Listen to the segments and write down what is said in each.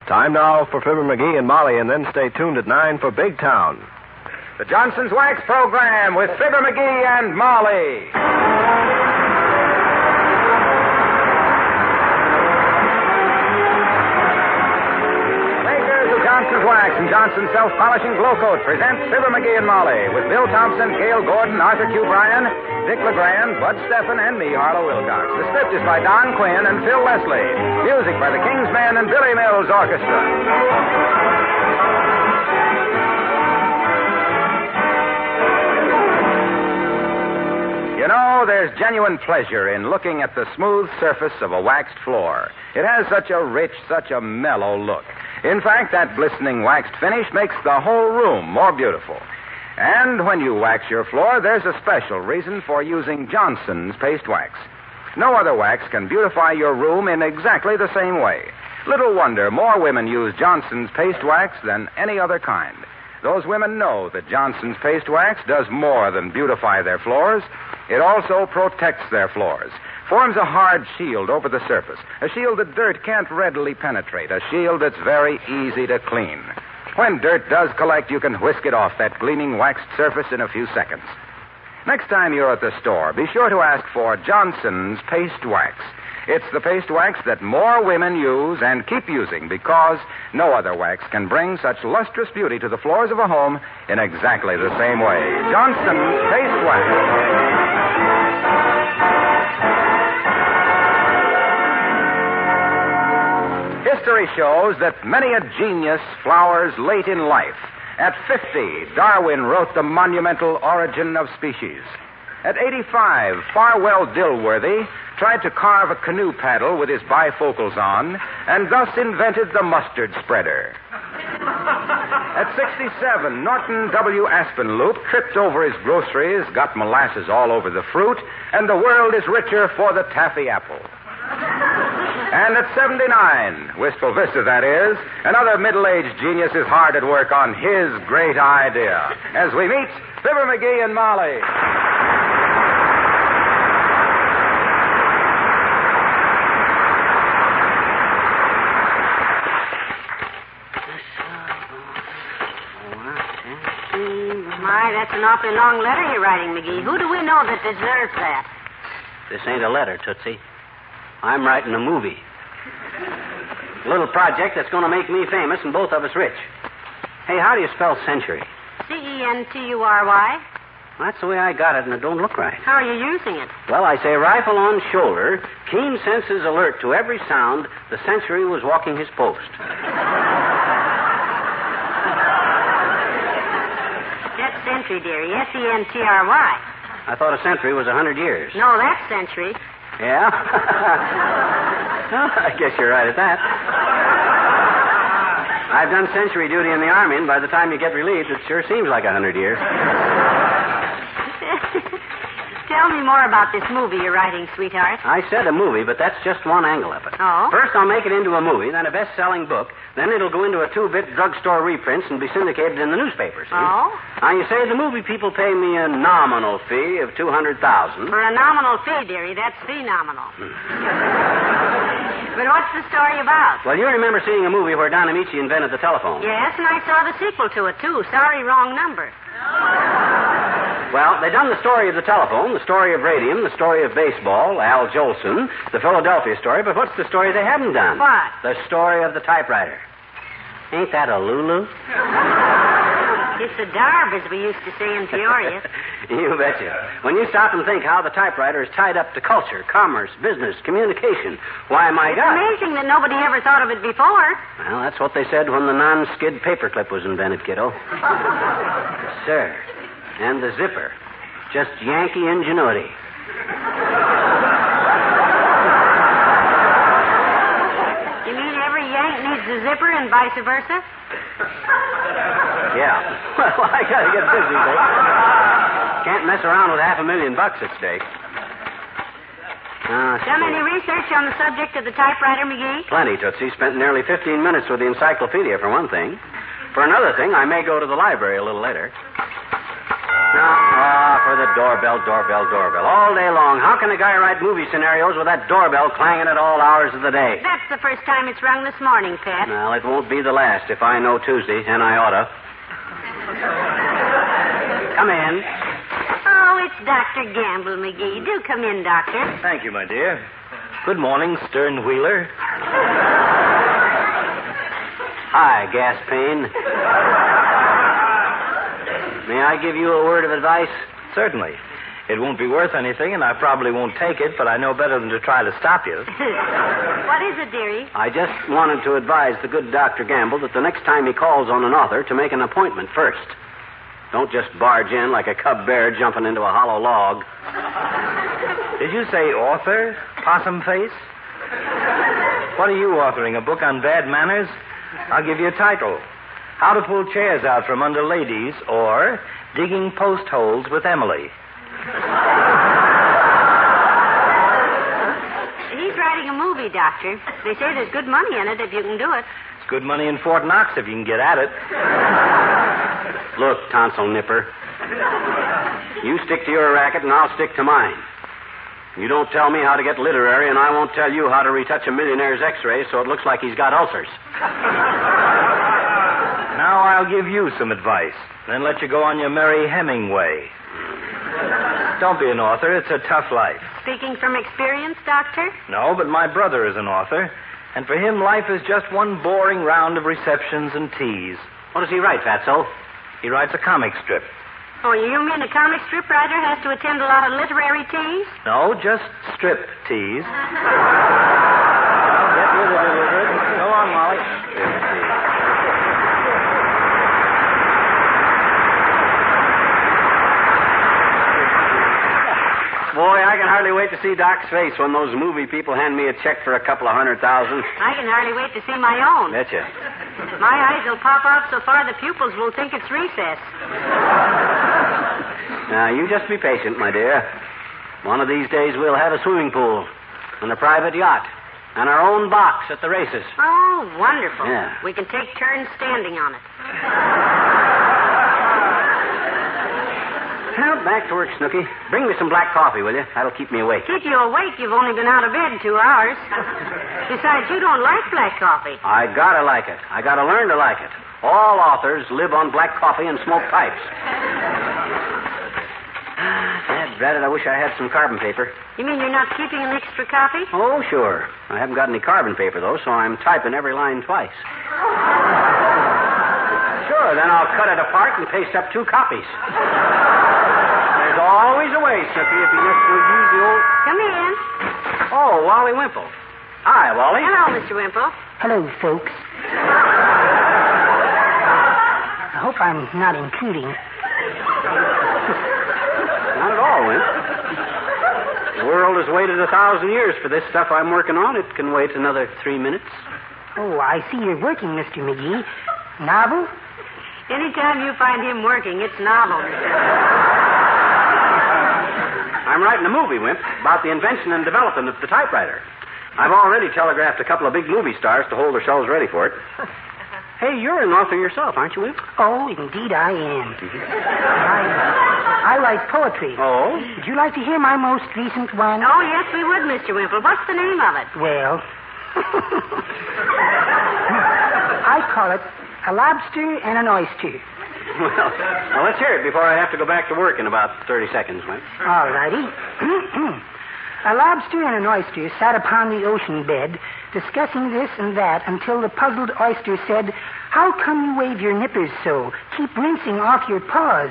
Time now for Fibber McGee and Molly, and then stay tuned at 9 for Big Town. The Johnson's Wax Program with Fibber McGee and Molly. Makers of Johnson's Wax and Johnson's Self-Polishing Glow Coat present Fibber McGee and Molly with Bill Thompson, Gail Gordon, Arthur Q. Bryan, Dick LeGrand, Bud Stephan, and me, Harlow Wilcox. The script is by Don Quinn and Phil Leslie. Music by the King's Men and Billy Mills Orchestra. You know, there's genuine pleasure in looking at the smooth surface of a waxed floor. It has such a rich, such a mellow look. In fact, that glistening waxed finish makes the whole room more beautiful. And when you wax your floor, there's a special reason for using Johnson's paste wax. No other wax can beautify your room in exactly the same way. Little wonder more women use Johnson's paste wax than any other kind. Those women know that Johnson's paste wax does more than beautify their floors. It also protects their floors, forms a hard shield over the surface, a shield that dirt can't readily penetrate, a shield that's very easy to clean. When dirt does collect, you can whisk it off that gleaming waxed surface in a few seconds. Next time you're at the store, be sure to ask for Johnson's paste wax. It's the paste wax that more women use and keep using because no other wax can bring such lustrous beauty to the floors of a home in exactly the same way. Johnson's paste wax. History shows that many a genius flowers late in life. At 50, Darwin wrote The Monumental Origin of Species. At 85, Farwell Dilworthy tried to carve a canoe paddle with his bifocals on and thus invented the mustard spreader. At 67, Norton W. Aspenloop tripped over his groceries, got molasses all over the fruit, and the world is richer for the taffy apple. And at 79, Wistful Vista, that is, another middle-aged genius is hard at work on his great idea. As we meet Fibber McGee and Molly. My, that's an awfully long letter you're writing, McGee. Who do we know that deserves that? This ain't a letter, Tootsie. I'm writing a movie. A little project that's going to make me famous and both of us rich. Hey, how do you spell century? Century. That's the way I got it, and it don't look right. How are you using it? Well, I say rifle on shoulder, keen senses alert to every sound, the sentry was walking his post. That's century, dearie. Centry. I thought a century was 100 years. No, that's century. Yeah? I guess you're right at that. I've done century duty in the Army, and by the time you get relieved, it sure seems like 100 years. Tell me more about this movie you're writing, sweetheart. I said a movie, but that's just one angle of it. Oh? First, I'll make it into a movie, then a best-selling book, then it'll go into a 2-bit drugstore reprints and be syndicated in the newspapers. Oh? Now, you say the movie people pay me a nominal fee of $200,000. For a nominal fee, dearie, that's phenomenal. But what's the story about? Well, you remember seeing a movie where Don Amici invented the telephone. Yes, and I saw the sequel to it, too. Sorry, wrong number. Well, they done the story of the telephone, the story of radium, the story of baseball, Al Jolson, the Philadelphia story, but what's the story they haven't done? What? The story of the typewriter. Ain't that a Lulu? It's a darb, as we used to say in Peoria. You betcha. When you stop and think how the typewriter is tied up to culture, commerce, business, communication, why, my It's God. amazing that nobody ever thought of it before. Well, that's what they said when the non-skid paperclip was invented, kiddo. Yes, sir. And the zipper. Just Yankee ingenuity. You mean every Yank needs a zipper and vice versa? Yeah. Well, I gotta get busy, Dick. Can't mess around with $500,000 at stake. Done any research on the subject of the typewriter, McGee? Plenty, Tootsie. Spent nearly 15 minutes with the encyclopedia, for one thing. For another thing, I may go to the library a little later. For the doorbell. All day long. How can a guy write movie scenarios with that doorbell clanging at all hours of the day? That's the first time it's rung this morning, Pat. Well, it won't be the last if I know Tuesday, and I oughta. Come in. Oh, it's Dr. Gamble, McGee. Do come in, Doctor. Thank you, my dear. Good morning, Stern Wheeler. Hi, gas pain. May I give you a word of advice? Certainly. It won't be worth anything, and I probably won't take it, but I know better than to try to stop you. What is it, dearie? I just wanted to advise the good Dr. Gamble that the next time he calls on an author to make an appointment first. Don't just barge in like a cub bear jumping into a hollow log. Did you say author, Possum Face? What are you authoring, a book on bad manners? I'll give you a title. How to Pull Chairs Out from Under Ladies, or Digging Post Holes with Emily. He's writing a movie, Doctor. They say there's good money in it if you can do it. It's good money in Fort Knox if you can get at it. Look, tonsil nipper. You stick to your racket and I'll stick to mine. You don't tell me how to get literary and I won't tell you how to retouch a millionaire's x-rays so it looks like he's got ulcers. Now I'll give you some advice, then let you go on your merry Hemingway. Don't be an author. It's a tough life. Speaking from experience, Doctor? No, but my brother is an author, and for him life is just one boring round of receptions and teas. What does he write, Fatso? He writes a comic strip. Oh, you mean a comic strip writer has to attend a lot of literary teas? No, just strip teas. Get rid of it. Go on, Molly. Boy, I can hardly wait to see Doc's face when those movie people hand me a check for a couple of $100,000. I can hardly wait to see my own. Betcha. My eyes will pop out so far the pupils will think it's recess. Now, you just be patient, my dear. One of these days we'll have a swimming pool and a private yacht and our own box at the races. Oh, wonderful. Yeah. We can take turns standing on it. Now, back to work, Snooky. Bring me some black coffee, will you? That'll keep me awake. Keep you awake? You've only been out of bed 2 hours. Besides, you don't like black coffee. I gotta like it. I gotta learn to like it. All authors live on black coffee and smoke pipes. Drat it, I wish I had some carbon paper. You mean you're not keeping an extra copy? Oh, sure. I haven't got any carbon paper, though, so I'm typing every line twice. Sure, then I'll cut it apart and paste up 2 copies. There's always a way, Snooky, if you just will use the old... Come in. Oh, Wally Wimple. Hi, Wally. Hello, Mr. Wimple. Hello, folks. I hope I'm not intruding. Not at all, Wimp. The world has waited 1,000 years for this stuff I'm working on. It can wait another 3 minutes. Oh, I see you're working, Mr. McGee. Novel? Anytime you find him working, it's novel, Mr. I'm writing a movie, Wimp, about the invention and development of the typewriter. I've already telegraphed a couple of big movie stars to hold themselves ready for it. Hey, you're an author yourself, aren't you, Wimp? Oh, indeed I am. I write poetry. Oh? Would you like to hear my most recent one? Oh, yes, we would, Mr. Wimple. What's the name of it? Well, I call it A Lobster and an Oyster. Well, let's hear it before I have to go back to work in about 30 seconds, Wimp. All righty. A lobster and an oyster sat upon the ocean bed, discussing this and that until the puzzled oyster said, "How come you wave your nippers so? Keep rinsing off your paws."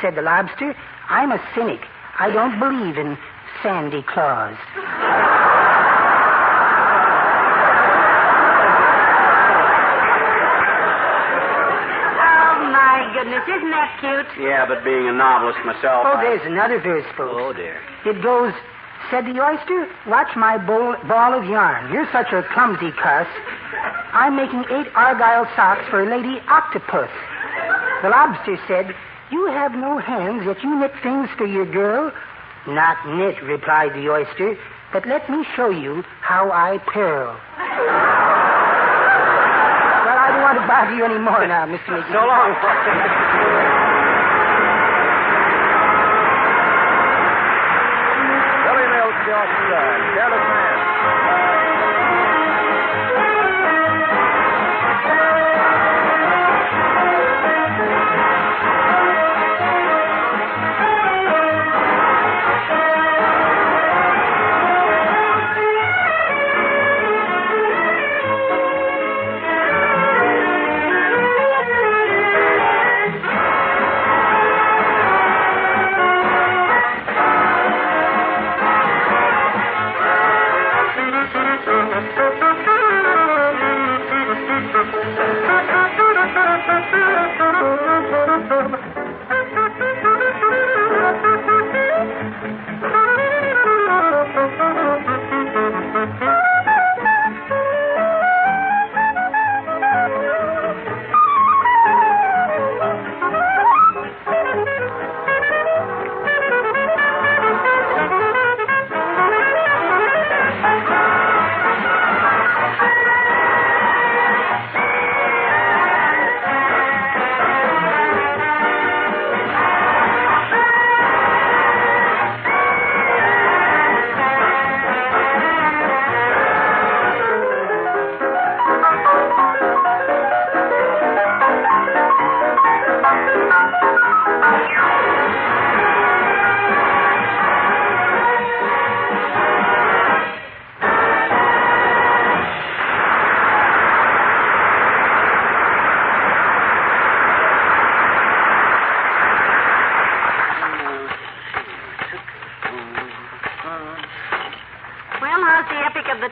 Said the lobster, "I'm a cynic. I don't believe in Sandy Claus." Goodness, isn't that cute? Yeah, but being a novelist myself... Oh, there's another verse, folks. Oh, dear. It goes, said the oyster, "Watch my ball of yarn. You're such a clumsy cuss. I'm making 8 argyle socks for a lady octopus." The lobster said, "You have no hands, yet you knit things for your girl." "Not knit," replied the oyster, "but let me show you how I purl." I don't want to bother you any more now, Mr. McGee. So long. the orchestra and Careless Man.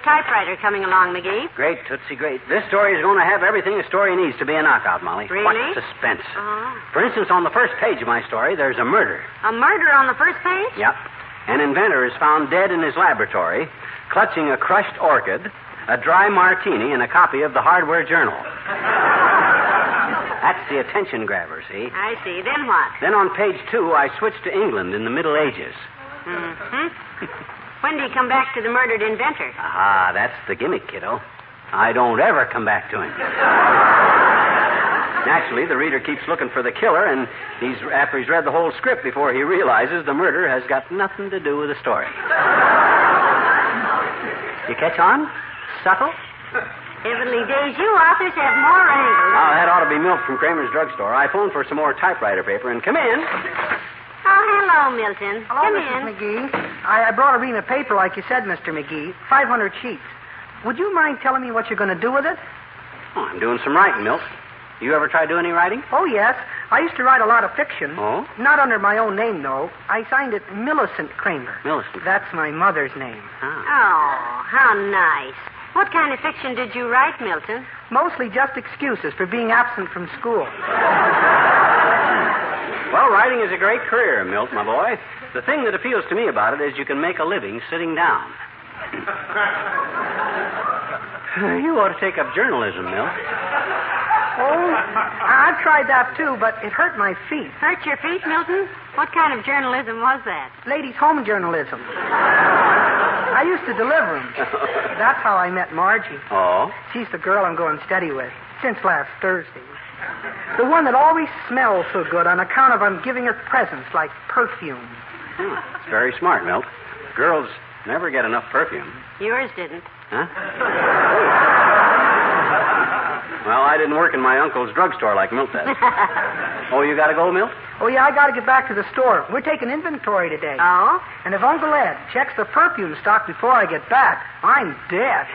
Typewriter coming along, McGee. Great, Tootsie, great. This story is going to have everything a story needs to be a knockout, Molly. Really? What suspense. Uh-huh. For instance, on the first page of my story, there's a murder. A murder on the first page? Yep. An inventor is found dead in his laboratory, clutching a crushed orchid, a dry martini, and a copy of the Hardware Journal. That's the attention grabber, see? I see. Then what? Then on page 2, I switch to England in the Middle Ages. Mm-hmm. When do you come back to the murdered inventor? Aha, that's the gimmick, kiddo. I don't ever come back to him. Naturally, the reader keeps looking for the killer, and after he's read the whole script before he realizes the murder has got nothing to do with the story. You catch on? Subtle? Heavenly days, you authors have more angles. Oh, that ought to be milk from Kramer's drugstore. I phoned for some more typewriter paper, and come in. Oh, hello, Milton. Hello, Come Mrs. in. McGee. I brought a ream of paper like you said, Mr. McGee. 500 sheets. Would you mind telling me what you're going to do with it? Oh, I'm doing some writing, Milt. You ever try doing any writing? Oh, yes. I used to write a lot of fiction. Oh? Not under my own name, though. I signed it Millicent Kramer. Millicent? That's my mother's name. Ah. Oh, how nice. What kind of fiction did you write, Milton? Mostly just excuses for being absent from school. Well, writing is a great career, Milt, my boy. The thing that appeals to me about it is you can make a living sitting down. You ought to take up journalism, Milt. Oh, I've tried that, too, but it hurt my feet. Hurt your feet, Milton? What kind of journalism was that? Ladies' home journalism. I used to deliver them. That's how I met Margie. Oh? She's the girl I'm going steady with since last Thursday. The one that always smells so good on account of I'm giving her presents like perfume. It's very smart, Milt. Girls never get enough perfume. Yours didn't. Huh? Well, I didn't work in my uncle's drugstore like Milt does. Oh, you got to go, Milt? Oh, yeah, I got to get back to the store. We're taking inventory today. Oh? And if Uncle Ed checks the perfume stock before I get back, I'm dead.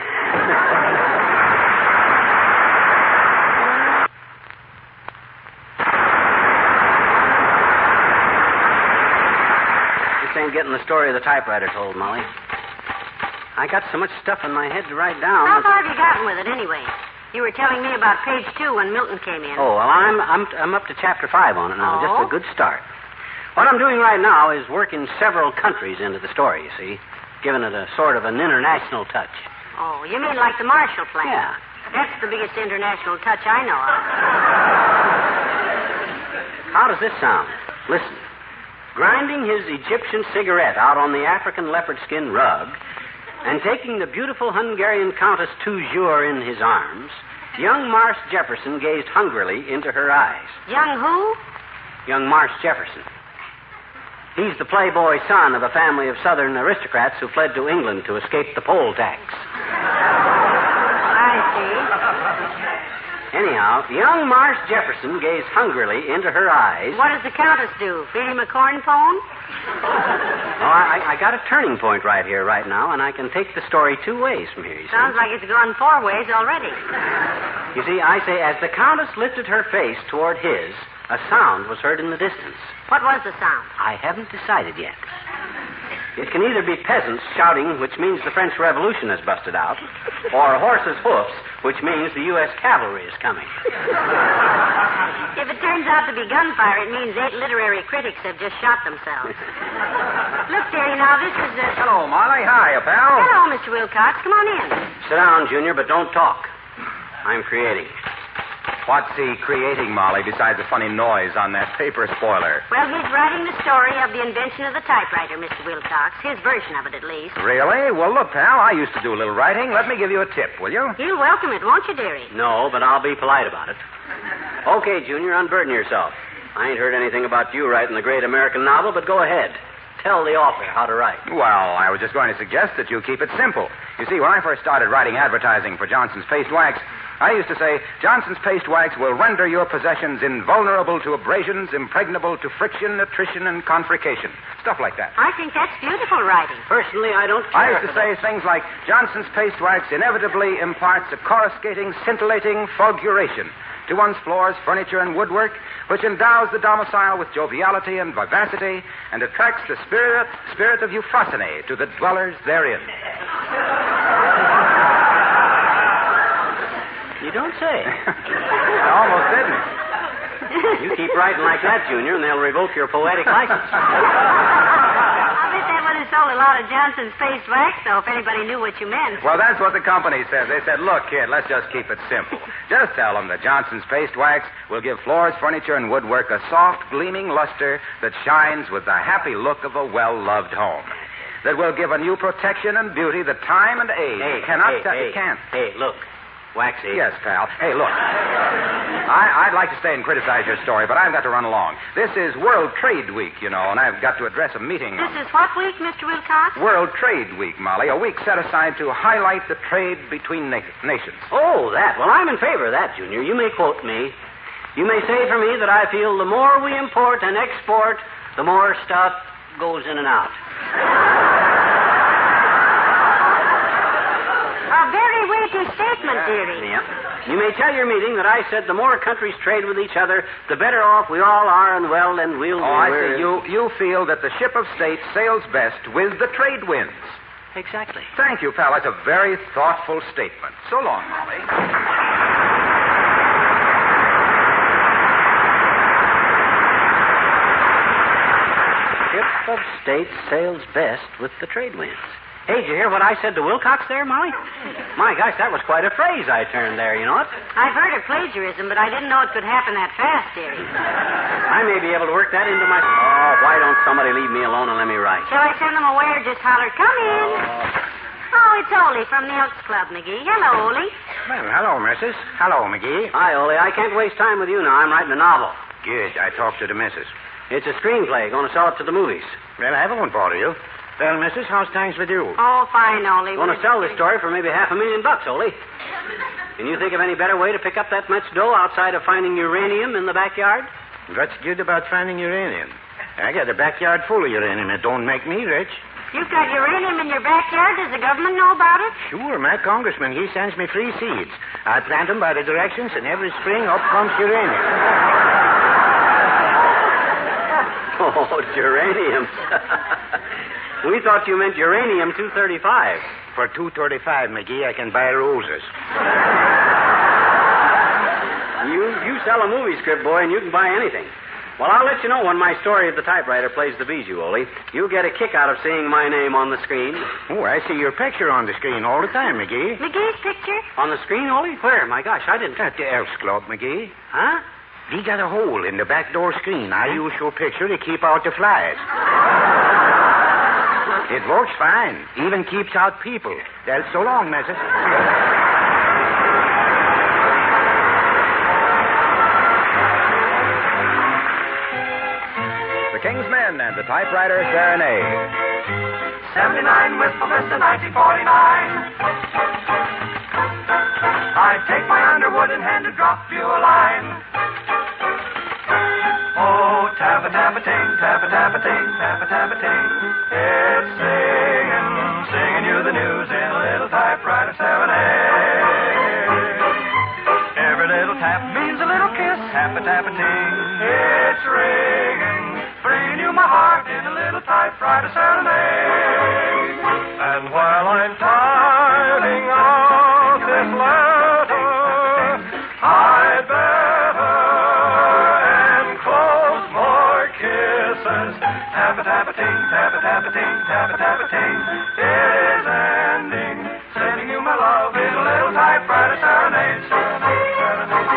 This ain't getting the story of the typewriter told, Molly. I got so much stuff in my head to write down. How far have you gotten with it, anyway? You were telling me about page 2 when Milton came in. Oh, well, I'm up to chapter 5 on it now. Oh? Just a good start. What I'm doing right now is working several countries into the story, you see, giving it a sort of an international touch. Oh, you mean like the Marshall Plan? Yeah. That's the biggest international touch I know of. How does this sound? Listen. Grinding his Egyptian cigarette out on the African leopard skin rug and taking the beautiful Hungarian Countess Toujours in his arms, young Marsh Jefferson gazed hungrily into her eyes. Young who? Young Marsh Jefferson. He's the playboy son of a family of Southern aristocrats who fled to England to escape the poll tax. I see. Anyhow, young Marsh Jefferson gazed hungrily into her eyes. What does the Countess do? Feed him a corn pone? Oh, I got a turning point right here, right now, and I can take the story two ways from here, you see. Sounds like it's gone 4 ways already. You see, I say, as the Countess lifted her face toward his, a sound was heard in the distance. What was the sound? I haven't decided yet. It can either be peasants shouting, which means the French Revolution has busted out, or horses' hoofs, which means the U.S. cavalry is coming. If it turns out to be gunfire, it means 8 literary critics have just shot themselves. Look, dearie, now this is Hello, Molly. Hiya, pal. Hello, Mr. Wilcox. Come on in. Sit down, Junior, but don't talk. I'm creating. What's he creating, Molly, besides a funny noise on that paper spoiler? Well, he's writing the story of the invention of the typewriter, Mr. Wilcox. His version of it, at least. Really? Well, look, pal, I used to do a little writing. Let me give you a tip, will you? You'll welcome it, won't you, dearie? No, but I'll be polite about it. Okay, Junior, unburden yourself. I ain't heard anything about you writing the great American novel, but go ahead. Tell the author how to write. Well, I was just going to suggest that you keep it simple. You see, when I first started writing advertising for Johnson's Paste Wax, I used to say, Johnson's Paste Wax will render your possessions invulnerable to abrasions, impregnable to friction, attrition, and confrication. Stuff like that. I think that's beautiful writing. Personally, I don't I care. used to say things like, Johnson's Paste Wax inevitably imparts a coruscating, scintillating fulguration to one's floors, furniture, and woodwork, which endows the domicile with joviality and vivacity and attracts the spirit of euphrosyne to the dwellers therein. You don't say. I almost didn't. You keep writing like that, Junior, and they'll revoke your poetic license. I bet that would have sold a lot of Johnson's Paste Wax, though, if anybody knew what you meant. Well, that's what the company said. They said, look, kid, let's just keep it simple. Just tell them that Johnson's Paste Wax will give floors, furniture, and woodwork a soft, gleaming luster that shines with the happy look of a well-loved home. That will give a new protection and beauty that time and age cannot... It can't. Hey, look. Waxy. Yes, pal. Hey, look. I'd like to stay and criticize your story, but I've got to run along. This is World Trade Week, you know, and I've got to address a meeting. This is what week, Mr. Wilcox? World Trade Week, Molly. A week set aside to highlight the trade between nations. Oh, that. Well, I'm in favor of that, Junior. You may quote me. You may say for me that I feel the more we import and export, the more stuff goes in and out. A very weighty statement, dearie. Yep. You may tell your meeting that I said the more countries trade with each other, the better off we all are, and well, then we'll be... Oh, I see. You feel that the ship of state sails best with the trade winds. Exactly. Thank you, pal. That's a very thoughtful statement. So long, Molly. Ship of state sails best with the trade winds. Hey, did you hear what I said to Wilcox there, Molly? My gosh, that was quite a phrase I turned there, you know it? I've heard of plagiarism, but I didn't know it could happen that fast, dearie. I may be able to work that into my... Oh, why don't somebody leave me alone and let me write? Shall I send them away or just holler, come in? Oh, it's Ole from the Elks Club, McGee. Hello, Ole. Well, hello, missus. Hello, McGee. Hi, Ole. I can't waste time with you now. I'm writing a novel. Good. I talked to the missus. It's a screenplay. Going to sell it to the movies. Well, I won't bother you. Well, missus, how's things with you? Oh, fine, Ole. Going to sell this story for maybe $500,000, Ole. Can you think of any better way to pick up that much dough outside of finding uranium in the backyard? What's good about finding uranium? I got a backyard full of uranium. It don't make me rich. You've got uranium in your backyard. Does the government know about it? Sure, my congressman, he sends me free seeds. I plant them by the directions, and every spring up comes uranium. Oh, geranium. We thought you meant uranium-235. For $2.35, McGee, I can buy roses. You sell a movie script, boy, and you can buy anything. Well, I'll let you know when my story of the typewriter plays the bijou, Ole. You'll get a kick out of seeing my name on the screen. Oh, I see your picture on the screen all the time, McGee. McGee's picture? On the screen, Ole? Where? My gosh, I didn't... At the Elks Club, McGee. Huh? We got a hole in the back door screen. I use your picture to keep out the flies. It works fine. Even keeps out people. Well, so long, missus. The King's Men and the Typewriter Serenade. 79 Wistful Vista, 1949. I take my underwood in hand to drop you a line. Oh, tappa tappa ting, tappa tappa ting, tappa tappa ting. It's singing you the news in a little typewriter serenade. Every little tap means a little kiss, tappa tappa ting. It's bringing you my heart in a little typewriter serenade. And while I'm typing out this letter, I'd better enclose more kisses. Tappa tappa ting, tappa tappa ting, tappa tappa ting. It is ending, sending you my love in a little typewriter serenade. Serenade, serenade.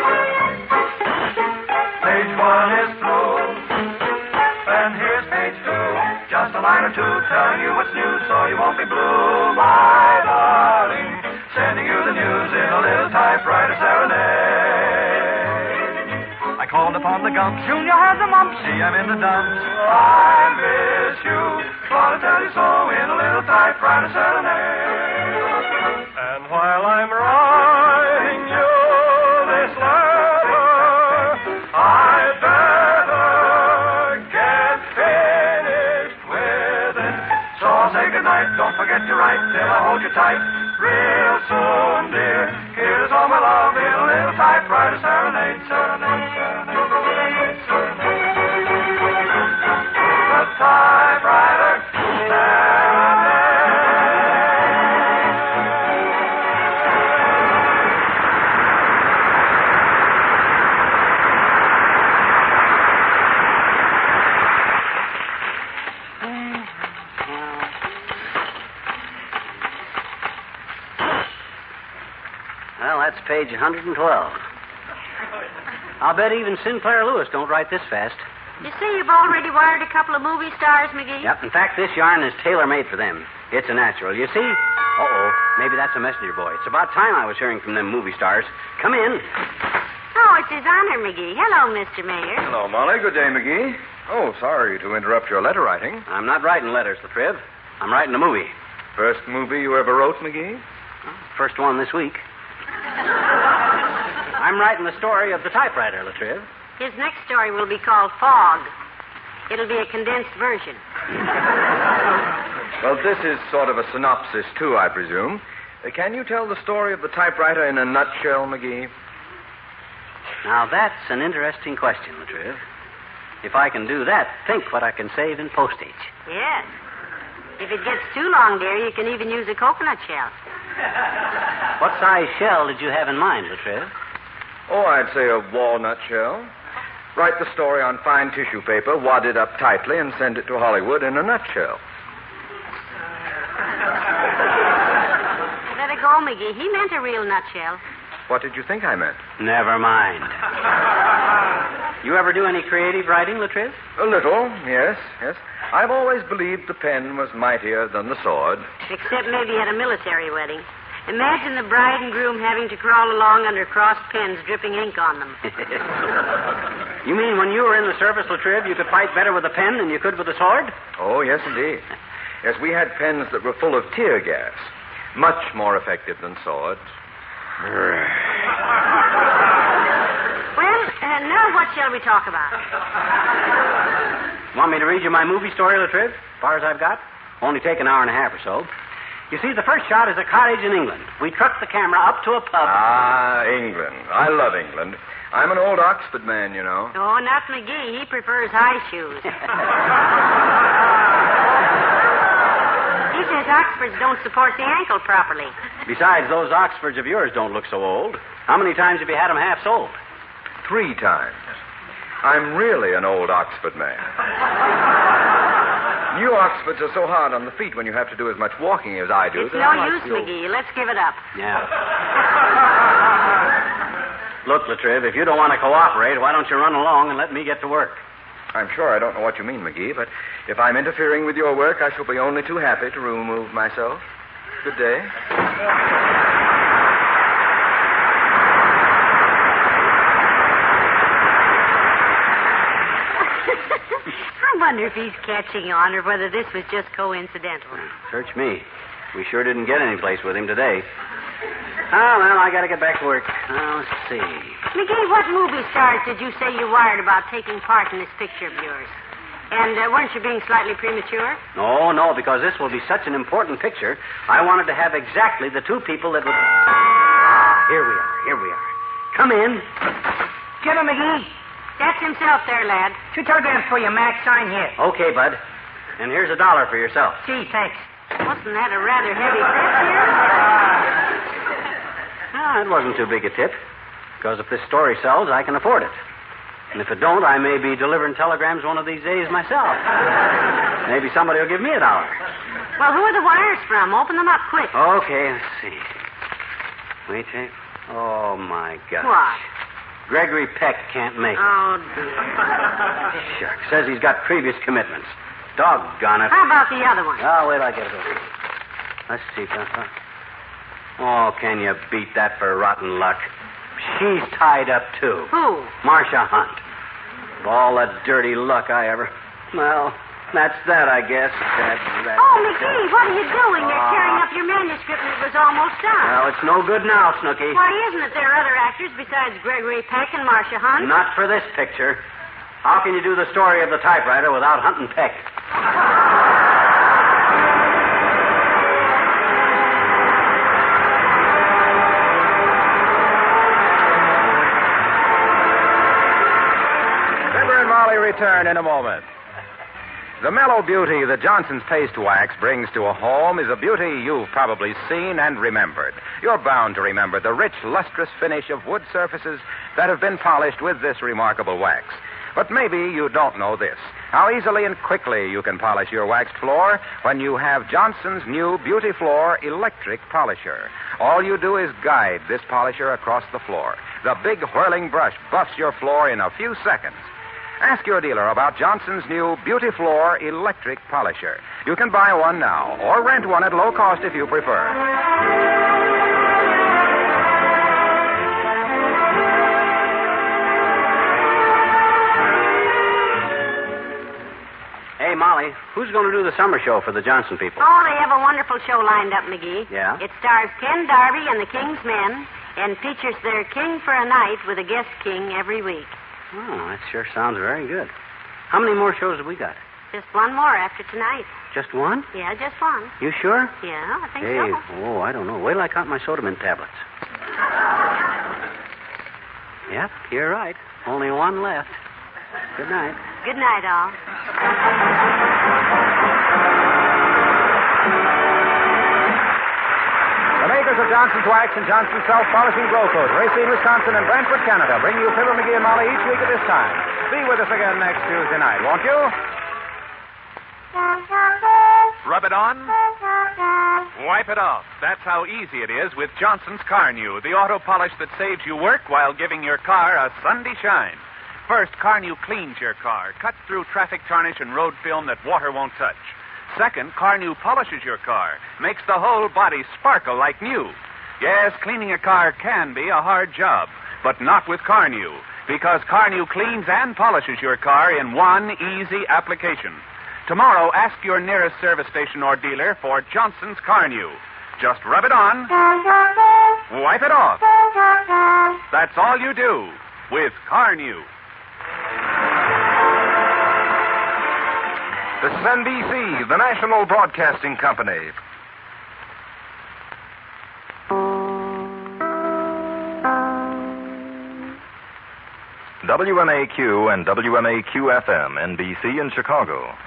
Page 1 is through, and here's page 2. Just a line or two telling you what's new so you won't be blue, my darling. Sending you the news in a little typewriter serenade. I called upon the Gumps, Junior had the mumps, see I'm in the dumps. I miss you, thought I'd tell you so in a little typewriter serenade. And while I'm writing you this letter, I'd better get finished with it. So I'll say goodnight, don't forget to write till I hold you tight. Real soon, dear, here's all my love in a little typewriter serenade, serenade, serenade, serenade, serenade. The typewriter serenade. Well, that's page 112. I'll bet even Sinclair Lewis don't write this fast. You say you've already wired a couple of movie stars, McGee? Yep. In fact, this yarn is tailor-made for them. It's a natural. You see? Uh-oh. Maybe that's a messenger boy. It's about time I was hearing from them movie stars. Come in. Oh, it's his honor, McGee. Hello, Mr. Mayor. Hello, Molly. Good day, McGee. Oh, sorry to interrupt your letter writing. I'm not writing letters, Latriv. I'm writing a movie. First movie you ever wrote, McGee? First one this week. I'm writing the story of the typewriter, Latriv. His next story will be called Fog. It'll be a condensed version. Well, this is sort of a synopsis, too, I presume. Can you tell the story of the typewriter in a nutshell, McGee? Now, that's an interesting question, Latriv. If I can do that, think what I can save in postage. Yes. If it gets too long, dear, you can even use a coconut shell. What size shell did you have in mind, Latriv? Oh, I'd say a walnut shell. Write the story on fine tissue paper, wad it up tightly, and send it to Hollywood in a nutshell. Let it go, McGee. He meant a real nutshell. What did you think I meant? Never mind. You ever do any creative writing, Latriv? A little, yes. I've always believed the pen was mightier than the sword. Except maybe at a military wedding. Imagine the bride and groom having to crawl along under crossed pens dripping ink on them. You mean when you were in the service, Latriv, you could fight better with a pen than you could with a sword? Oh, yes, indeed. Yes, we had pens that were full of tear gas. Much more effective than swords. Well, now what shall we talk about? Want me to read you my movie story, Latriv? As far as I've got? Only take an hour and a half or so. You see, the first shot is a cottage in England. We truck the camera up to a pub. Ah, England. I love England. I'm an old Oxford man, you know. Oh, not McGee. He prefers high shoes. He says Oxfords don't support the ankle properly. Besides, those Oxfords of yours don't look so old. How many times have you had them half sold? 3 times. I'm really an old Oxford man. New Oxfords are so hard on the feet when you have to do as much walking as I do. It's no use, McGee. Let's give it up. Yeah. Look, Latriv, if you don't want to cooperate, why don't you run along and let me get to work? I'm sure I don't know what you mean, McGee, but if I'm interfering with your work, I shall be only too happy to remove myself. Good day. wonder if he's catching on or whether this was just coincidental. Search me. We sure didn't get any place with him today. Oh, well, I got to get back to work. Now, let's see. McGee, what movie stars did you say you wired about taking part in this picture of yours? And weren't you being slightly premature? No, because this will be such an important picture. I wanted to have exactly the two people that would... here we are. Come in. Get him, McGee. That's himself there, lad. 2 telegrams for you, Mac. Sign here. Okay, bud. And here's $1 for yourself. Gee, thanks. Wasn't that a rather heavy tip here? It wasn't too big a tip. Because if this story sells, I can afford it. And if it don't, I may be delivering telegrams one of these days myself. Maybe somebody will give me $1. Well, who are the wires from? Open them up quick. Okay, let's see. Wait, tape. Oh, my gosh. What? Gregory Peck can't make it. Oh, dear. Shucks. Says he's got previous commitments. Doggone it. How about the other one? Oh, wait, I get it over. Let's see, Papa. Oh, can you beat that for rotten luck? She's tied up, too. Who? Marcia Hunt. All the dirty luck I ever... Well, that's that, I guess. That. Oh, McGee, what are you doing? You're tearing up your manuscript and it was almost done. Well, it's no good now, Snooky. Why isn't it? There are other actors besides Gregory Peck and Marcia Hunt. Not for this picture. How can you do the story of the typewriter without Hunt and Peck? Fibber and Molly return in a moment. The mellow beauty that Johnson's Paste Wax brings to a home is a beauty you've probably seen and remembered. You're bound to remember the rich, lustrous finish of wood surfaces that have been polished with this remarkable wax. But maybe you don't know this. How easily and quickly you can polish your waxed floor when you have Johnson's new Beauty Floor electric polisher. All you do is guide this polisher across the floor. The big whirling brush buffs your floor in a few seconds. Ask your dealer about Johnson's new Beauty Floor electric polisher. You can buy one now or rent one at low cost if you prefer. Hey, Molly, who's going to do the summer show for the Johnson people? Oh, they have a wonderful show lined up, McGee. Yeah? It stars Ken Darby and the King's Men and features their king for a night with a guest king every week. Oh, that sure sounds very good. How many more shows have we got? Just one more after tonight. Just one? Yeah, just one. You sure? Yeah, I think Hey, so. I don't know. Wait till I count my Sodamine tablets. Yep, you're right. Only one left. Good night. Good night, all. The makers of Johnson's Wax and Johnson's Self-Polishing Glow Coat, Racine, Wisconsin, and Brantford, Canada, bring you Fibber McGee and Molly each week at this time. Be with us again next Tuesday night, won't you? Rub it on. Wipe it off. That's how easy it is with Johnson's Car New, the auto polish that saves you work while giving your car a Sunday shine. First, Car New cleans your car, cuts through traffic tarnish and road film that water won't touch. Second, Car New polishes your car, makes the whole body sparkle like new. Yes, cleaning a car can be a hard job, but not with Car New, because Car New cleans and polishes your car in one easy application. Tomorrow, ask your nearest service station or dealer for Johnson's Car New. Just rub it on, wipe it off. That's all you do with Car New. This is NBC, the National Broadcasting Company. WMAQ and WMAQ-FM, NBC in Chicago.